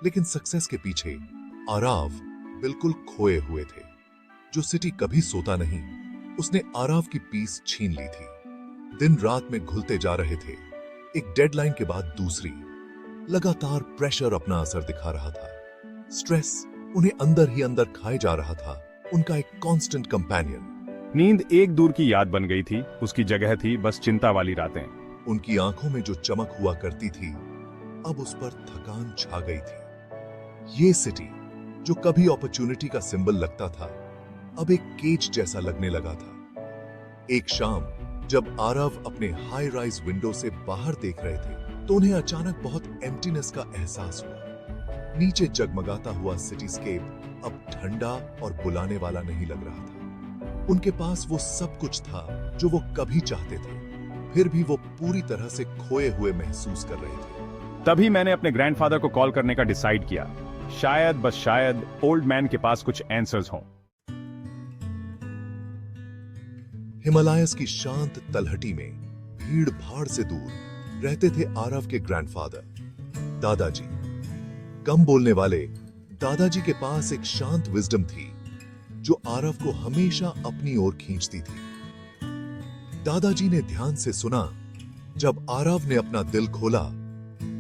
लेकिन सक्सेस के पीछे आराव बिल्कुल खोए हुए थे। जो सिटी कभी सोता नहीं, उसने आराव की पीस छीन ली थी। दिन रात में घुलते जा रहे थे, एक डेडलाइन के बाद दूसरी। लगातार प्रेशर अपना असर दिखा रहा था। स्ट्रेस उन्हें अंदर ही अंदर खाए जा रहा था, उनका एक कांस्टेंट कंपेनियन। नींद एक दूर की याद बन गई थी, उसकी जगह थी बस चिंता वाली रातें। उनकी आंखों में जो चमक हुआ करती थी, अब उस पर थकान छा गई थी। ये सिटी जो कभी अपॉर्चुनिटी का सिंबल लगता था, अब एक केज जैसा लगने लगा था। एक शाम जब आरव अपने हाई राइज विंडो से बाहर देख रहे थे, तो उन्हें अचानक बहुत एम्प्टीनेस का एहसास हुआ। नीचे जगमगाता हुआ सिटीस्केप अब ठंडा और बुलाने वाला नहीं लग रहा था। उनके पास वो सब कुछ था जो वो कभी चाहते थे, फिर भी वो पूरी तरह से खोए हुए महसूस कर रहे थे। तभी मैंने अपने ग्रैंडफादर को कॉल करने का डिसाइड किया। शायद बस शायद ओल्ड मैन के पास कुछ आंसर्स हों। हिमालयस की शांत तलहटी में भीड़ भाड़ से दूर रहते थे आरव के ग्रैंडफादर, दादाजी। कम बोलने वाले दादाजी के पास एक शांत विजडम थी जो आरव को हमेशा अपनी ओर खींचती थी। दादाजी ने ध्यान से सुना। जब आरव ने अपना दिल खोला,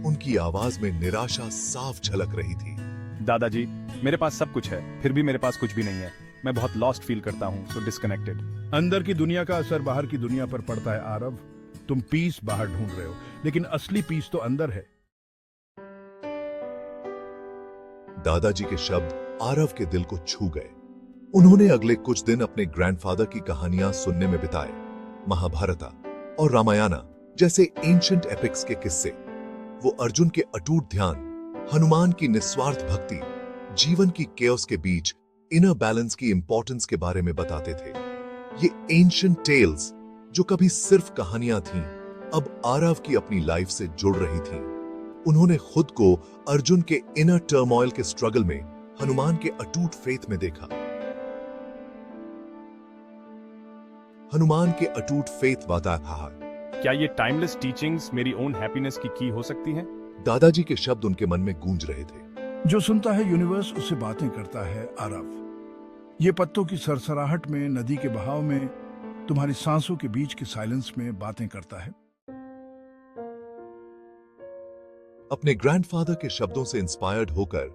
उनकी आवाज में निराशा साफ झलक रही थी। दादाजी, मेरे पास सब कुछ है, फिर भी मेरे पास कुछ भी नहीं है। मैं बहुत लॉस्ट फील करता हूँ, सो डिस्कनेक्टेड। अंदर की दुनिया का असर बाहर की दुनिया पर पड़ता है आरव। तुम पीस बाहर ढूंढ रहे हो, लेकिन असली पीस तो अंदर है। दादाजी के शब्द आरव के दिल को छू गए। उन्होंने अगले कुछ दिन अपने ग्रैंडफादर की कहानियां सुनने में बिताए। महाभारता और रामायणा जैसे एंशिएंट एपिक्स के किस्से, वो अर्जुन के अटूट ध्यान, हनुमान की निस्वार्थ भक्ति, जीवन की केओस के बीच इनर बैलेंस की इंपॉर्टेंस के बारे में बताते थे। ये एंशिएंट टेल्स जो कभी सिर्फ कहानियां थीं, अब आरव की अपनी लाइफ से जुड़ रही थीं। उन्होंने खुद को अर्जुन के इनर टर्मोइल के स्ट्रगल में हनुमान के अटूट फेथ में देखा। हनुमान के अटूट फेथ वादा था। क्या ये टाइमलेस टीचिंग्स मेरी ओन हैप्पीनेस की की हो सकती हैं? दादाजी के शब्द उनके मन में गूंज रहे थे। जो सुनता है यूनिवर्स उससे बातें करता है आरव। ये पत्तों की सरसराहट में, नदी के बहाव में, तुम्हारी सांसों के बीच के साइलेंस में बातें करता है। अपने ग्रैंडफादर के शब्दों से इंस्पायर्ड होकर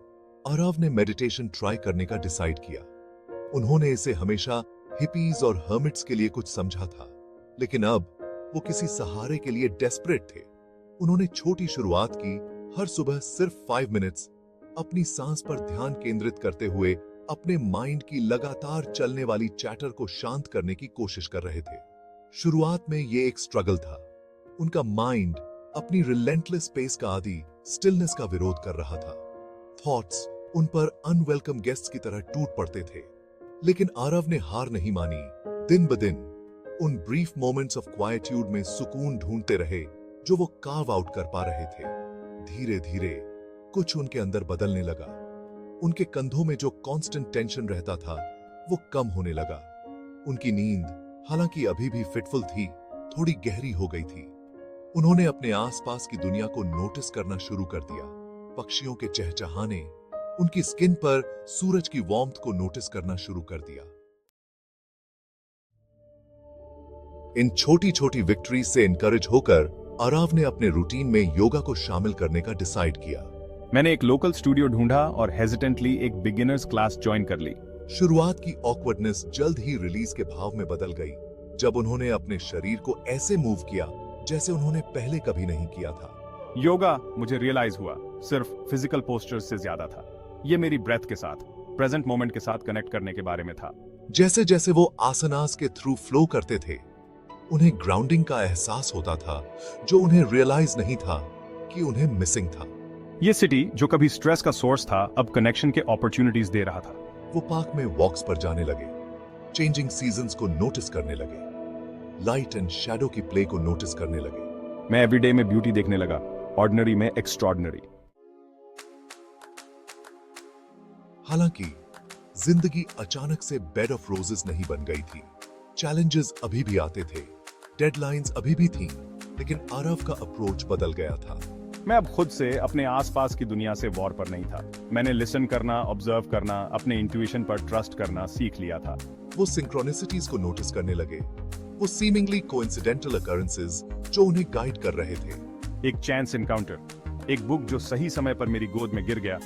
आरव ने मेडिटेशन ट्राई करने का डिसाइड किया। उन्होंने इसे हमेशा हिपीज और हर्मिट्स के लिए कुछ समझा था, लेकिन अब वो किसी सहारे के लिए डेस्परेट थे। उन्होंने छोटी शुरुआत की। हर सुबह सिर्फ 5 मिनट्स अपनी सांस पर ध्यान केंद्रित करते हुए अपने माइंड की लगातार चलने वाली चैटर को शांत करने की कोशिश कर रहे थे। शुरुआत में ये एक स्ट्रगल था। उनका माइंड अपनी रिलेंटलेस पेस का आदि स्टिलनेस का विरोध कर रहा था। थॉट्स उन पर अनवेलकम गेस्ट्स की तरह टूट पड़ते थे, लेकिन आरव ने हार नहीं मानी। दिन ब दिन उन ब्रीफ मोमेंट्स ऑफ क्वाइट्यूड में सुकून ढूंढते रहे जो वो कार्व आउट कर पा रहे थे। धीरे धीरे कुछ उनके अंदर बदलने लगा। उनके कंधों में जो कांस्टेंट टेंशन रहता था, वो कम होने लगा। उनकी नींद, हालांकि अभी भी फिटफुल थी, थोड़ी गहरी हो गई थी। उन्होंने अपने आसपास की दुनिया को नोटिस करना शुरू कर दिया। पक्षियों के चहचहाने, उनकी स्किन पर सूरज की वार्मथ को नोटिस करना शुरू कर दिया। इन छोटी छोटी विक्ट्रीज से इनकरेज होकर आरव ने अपने रूटीन में योगा को शामिल करने का डिसाइड किया। मैंने एक लोकल स्टूडियो ढूंढा और हेजिटेंटली एक बिगिनर्स क्लास ज्वाइन कर ली। शुरुआत की ऑकवर्डनेस जल्द ही रिलीज के भाव में बदल गई, जब उन्होंने अपने शरीर को ऐसे मूव किया जैसे उन्होंने पहले कभी नहीं किया था। योगा, मुझे रियलाइज हुआ, सिर्फ फिजिकल पोस्चर्स से ज्यादा था। ये मेरी ब्रेथ के साथ, प्रेजेंट मोमेंट के साथ कनेक्ट करने के बारे में था। जैसे जैसे वो आसनास के थ्रू फ्लो करते थे, उन्हें ग्राउंडिंग का एहसास होता था, जो उन्हें रियलाइज नहीं था कि उन्हें मिसिंग था। ये सिटी जो कभी स्ट्रेस का सोर्स था, अब कनेक्शन के अपॉर्चुनिटीज दे रहा था। वो पार्क में वॉक्स पर जाने लगे, चेंजिंग सीजन्स को नोटिस करने लगे, लाइट एंड शैडो की प्ले को नोटिस करने लगे। मैं एवरीडे में ब्यूटी देखने लगा, ऑर्डिनरी में एक्स्ट्रॉर्डिनरी। हालांकि जिंदगी अचानक से बेड ऑफ रोजेस नहीं बन गई थी। चैलेंजेस अभी भी आते थे, डेडलाइंस अभी भी थीं, लेकिन आरव का अप्रोच बदल गया था। मैं अब खुद से अपने आसपास की दुनिया से वॉर पर नहीं था। मैंने लिसन करना, ऑब्जर्व करना, अपने इंट्यूशन पर ट्रस्ट करना सीख लिया था। वो सिंक्रोनिसिटीज को नोटिस करने लगे, वो सीमिंगली कोइंसिडेंटल अकरेंसेस जो उन्हें गाइड कर रहे थे। एक चांस एनकाउंटर, एक बुक जो सही समय पर मेरी गोद में गिर गया,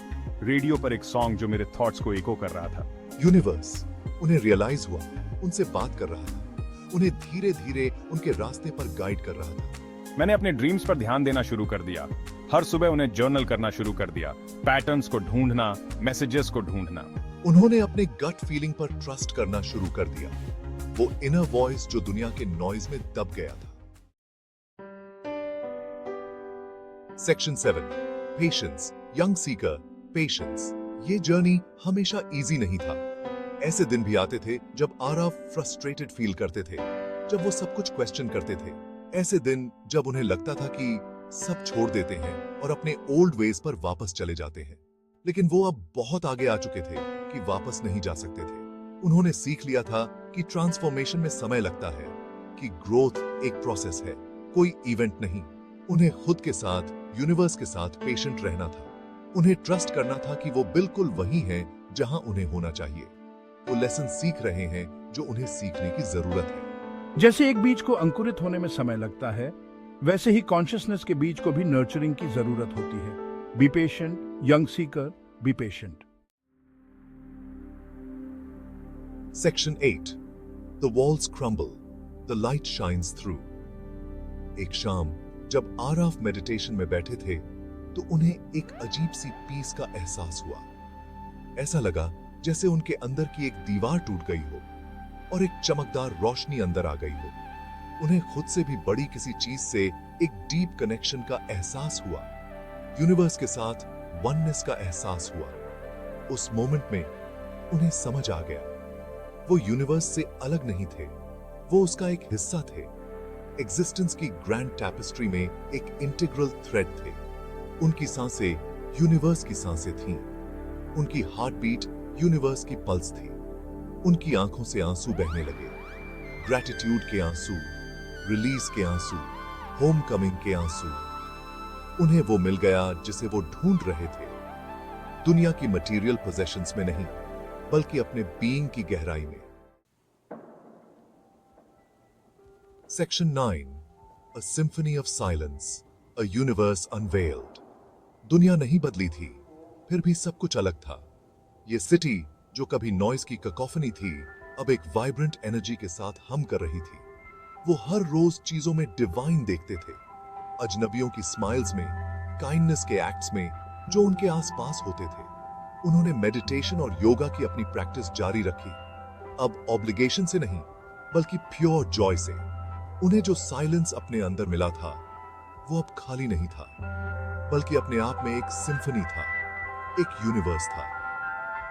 रेडियो पर एक सॉन्ग जो मेरे थॉट्स को इको कर रहा था। यूनिवर्स उन्हें रियलाइज हुआ, उनसे बात कर रहा था, उन्हें धीरे धीरे उनके रास्ते पर गाइड कर रहा था। मैंने अपने ड्रीम्स पर ध्यान देना शुरू कर दिया। हर सुबह उन्हें जर्नल करना शुरू कर दिया, पैटर्न्स को ढूंढना, मैसेजेस को ढूंढना। उन्होंने अपने गट फीलिंग पर ट्रस्ट करना शुरू कर दिया, वो इनर वॉइस जो दुनिया के नॉइज में दब गया था। Section 7, patience, young Sikar, patience. ये जर्नी हमेशा इजी नहीं था। ऐसे दिन भी आते थे जब आरव फ्रस्ट्रेटेड फील करते थे, जब वो सब कुछ क्वेश्चन करते थे। ऐसे दिन जब उन्हें लगता था कि सब छोड़ देते हैं और अपने ओल्ड वेज पर वापस चले जाते हैं। लेकिन वो अब बहुत आगे आ चुके थे कि वापस नहीं जा सकते थे। उन्होंने सीख लिया था कि ट्रांसफॉर्मेशन में समय लगता है, कि ग्रोथ एक प्रोसेस है, कोई इवेंट नहीं। उन्हें खुद के साथ, यूनिवर्स के साथ पेशेंट रहना था। उन्हें ट्रस्ट करना था कि वो बिल्कुल वही हैं जहां उन्हें होना चाहिए। वो लेसन सीख रहे हैं जो उन्हें सीखने की जरूरत है। जैसे एक बीज को अंकुरित होने में समय लगता है, वैसे ही कॉन्शियसनेस के बीज को भी नर्चरिंग की जरूरत होती है। Be patient, young Sikar, be patient. Section 8. The walls crumble, the light shines through. एक शाम जब आरव मेडिटेशन में बैठे थे तो उन्हें एक अजीब सी पीस का एहसास हुआ। ऐसा लगा जैसे उनके अंदर की एक दीवार टूट गई हो और एक चमकदार रोशनी अंदर आ गई हो। उन्हें खुद से भी बड़ी किसी चीज से एक डीप कनेक्शन का एहसास हुआ, यूनिवर्स के साथ वननेस का एहसास हुआ। उस मोमेंट में उन्हें समझ आ गया, वो यूनिवर्स से अलग नहीं थे, वो उसका एक हिस्सा थे। एग्जिस्टेंस की ग्रैंड टैपेस्ट्री में एक इंटीग्रल थ्रेड थे। उनकी सांसें यूनिवर्स की सांसें थीं, उनकी हार्ट बीट यूनिवर्स की पल्स थी। उनकी आंखों से आंसू बहने लगे, ग्रैटिट्यूड के आंसू, रिलीज के आंसू, होम कमिंग के आंसू। उन्हें वो मिल गया जिसे वो ढूंढ रहे थे, दुनिया की मटेरियल पोजेशंस में नहीं, बल्कि अपने बीइंग की गहराई में। Section 9, a symphony of silence, a universe unveiled. दुनिया नहीं बदली थी, फिर भी सब कुछ अलग था। ये सिटी जो कभी नॉइज की ककोफनी थी, अब एक वाइब्रेंट एनर्जी के साथ हम कर रही थी। वो हर रोज चीजों में डिवाइन देखते थे, अजनबियों की स्माइल्स में, काइंडनेस के एक्ट्स में जो उनके आसपास होते थे। उन्होंने मेडिटेशन और योगा की अपनी प्रैक्टिस जारी रखी, अब ऑब्लिगेशन से नहीं, बल्कि प्योर जॉय से। उन्हें जो साइलेंस अपने अंदर मिला था, वो अब खाली नहीं था, बल्कि अपने आप में एक सिम्फनी था, एक यूनिवर्स था।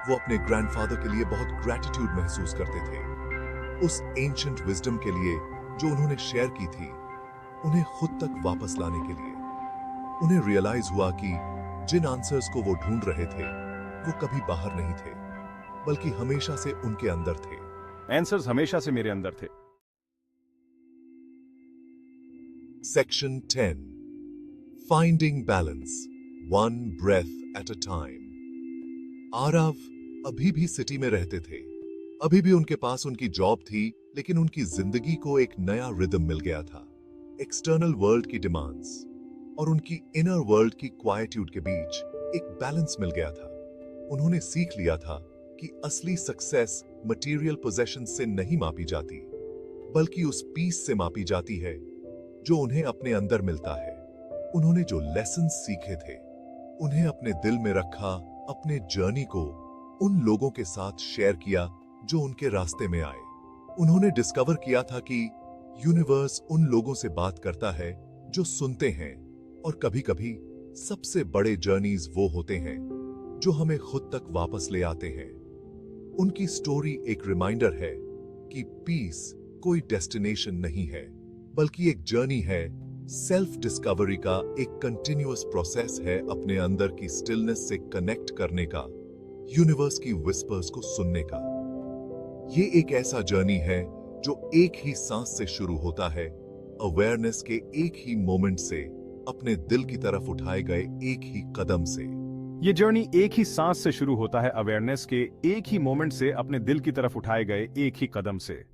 वो अपने ग्रैंडफादर के लिए बहुत ग्रैटिट्यूड महसूस करते थे, उस एंशिएंट विजडम के लिए जो उन्होंने शेयर की थी, उन्हें खुद तक वापस लाने के लिए। उन्हें रियलाइज हुआ कि जिन आंसर्स को वो ढूंढ रहे थे, वो कभी बाहर नहीं थे, बल्कि हमेशा से उनके अंदर थे। आंसर्स हमेशा से मेरे अंदर थे। Section 10. Finding balance, one breath at a time. Aarav अभी भी सिटी में रहते थे, अभी भी उनके पास उनकी जॉब थी, लेकिन उनकी जिंदगी को एक नया रिदम मिल गया था। एक्सटर्नल वर्ल्ड की डिमांड्स और उनकी इनर वर्ल्ड की क्वाइट्यूड के बीच एक बैलेंस मिल गया था। उन्होंने सीख लिया था कि असली सक्सेस मटेरियल पोजेशन से नहीं मापी जाती, बल्कि उस पीस से मापी जाती है जो उन्हें अपने अंदर मिलता है। उन्होंने जो लेसन सीखे थे, उन्हें अपने दिल में रखा, अपने जर्नी को उन लोगों के साथ शेयर किया जो उनके रास्ते में आए। उन्होंने डिस्कवर किया था कि यूनिवर्स उन लोगों से बात करता है जो सुनते हैं, और कभी-कभी सबसे बड़े जर्नीज वो होते हैं जो हमें खुद तक वापस ले आते हैं। उनकी स्टोरी एक रिमाइंडर है कि पीस कोई डेस्टिनेशन नहीं है, बल्कि एक जर्नी है, सेल्फ डिस्कवरी का एक कंटिन्यूअस प्रोसेस है, अपने अंदर की स्टिलनेस से कनेक्ट करने का, यूनिवर्स की विस्पर्स को सुनने का। ये एक ऐसा जर्नी है जो एक ही सांस से शुरू होता है, अवेयरनेस के एक ही मोमेंट से, अपने दिल की तरफ उठाए गए एक ही कदम से। ये जर्नी एक ही सांस से शुरू होता है, अवेयरनेस के एक ही मोमेंट से, अपने दिल की तरफ उठाए गए एक ही कदम से।